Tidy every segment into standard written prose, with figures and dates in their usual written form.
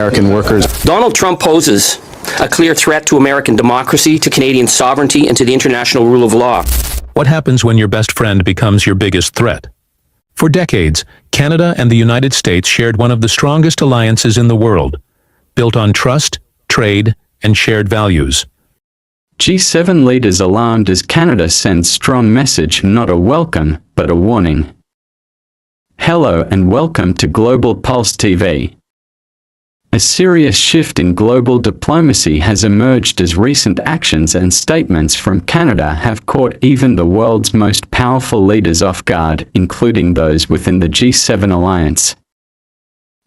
American workers. Donald Trump poses a clear threat to American democracy, to Canadian sovereignty, and to the international rule of law. What happens when your best friend becomes your biggest threat? For decades, Canada and the United States shared one of the strongest alliances in the world, built on trust, trade, and shared values. G7 leaders alarmed as Canada sends strong message, not a welcome, but a warning. Hello and welcome to Global Pulse TV. A serious shift in global diplomacy has emerged as recent actions and statements from Canada have caught even the world's most powerful leaders off guard, including those within the G7 alliance.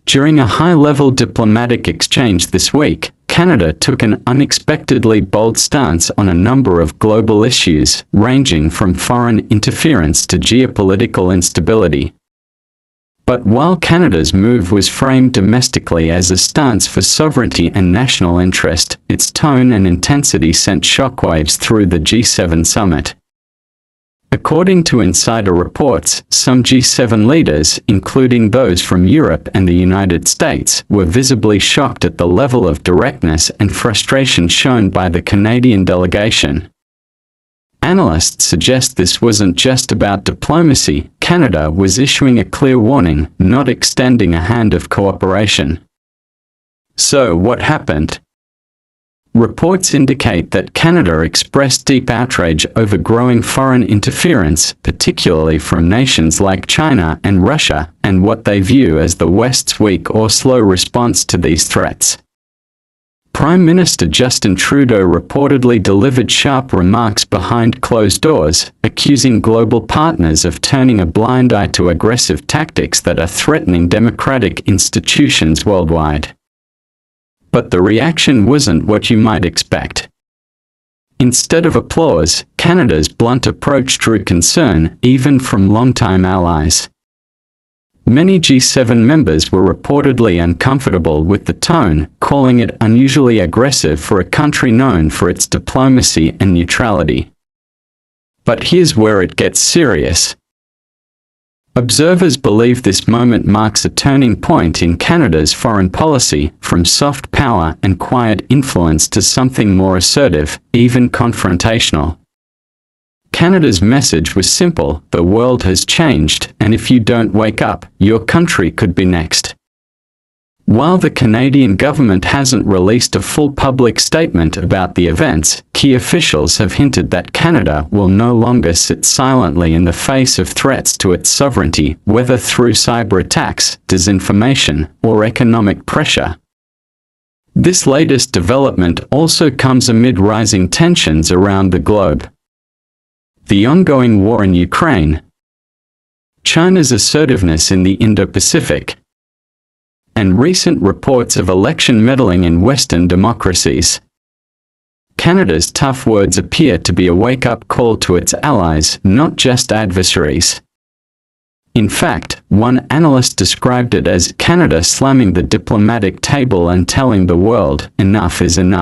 During a high-level diplomatic exchange this week, Canada took an unexpectedly bold stance on a number of global issues, ranging from foreign interference to geopolitical instability. But while Canada's move was framed domestically as a stance for sovereignty and national interest, its tone and intensity sent shockwaves through the G7 summit. According to insider reports, some G7 leaders, including those from Europe and the United States, were visibly shocked at the level of directness and frustration shown by the Canadian delegation. Analysts suggest this wasn't just about diplomacy. Canada was issuing a clear warning, not extending a hand of cooperation. So what happened? Reports indicate that Canada expressed deep outrage over growing foreign interference, particularly from nations like China and Russia, and what they view as the West's weak or slow response to these threats. Prime Minister Justin Trudeau reportedly delivered sharp remarks behind closed doors, accusing global partners of turning a blind eye to aggressive tactics that are threatening democratic institutions worldwide. But the reaction wasn't what you might expect. Instead of applause, Canada's blunt approach drew concern, even from longtime allies. Many G7 members were reportedly uncomfortable with the tone, calling it unusually aggressive for a country known for its diplomacy and neutrality. But here's where it gets serious. Observers believe this moment marks a turning point in Canada's foreign policy, from soft power and quiet influence to something more assertive, even confrontational. Canada's message was simple: the world has changed, and if you don't wake up, your country could be next. While the Canadian government hasn't released a full public statement about the events, key officials have hinted that Canada will no longer sit silently in the face of threats to its sovereignty, whether through cyber attacks, disinformation, or economic pressure. This latest development also comes amid rising tensions around the globe. The ongoing war in Ukraine, China's assertiveness in the Indo-Pacific, and recent reports of election meddling in Western democracies. Canada's tough words appear to be a wake-up call to its allies, not just adversaries. In fact, one analyst described it as Canada slamming the diplomatic table and telling the world, enough is enough.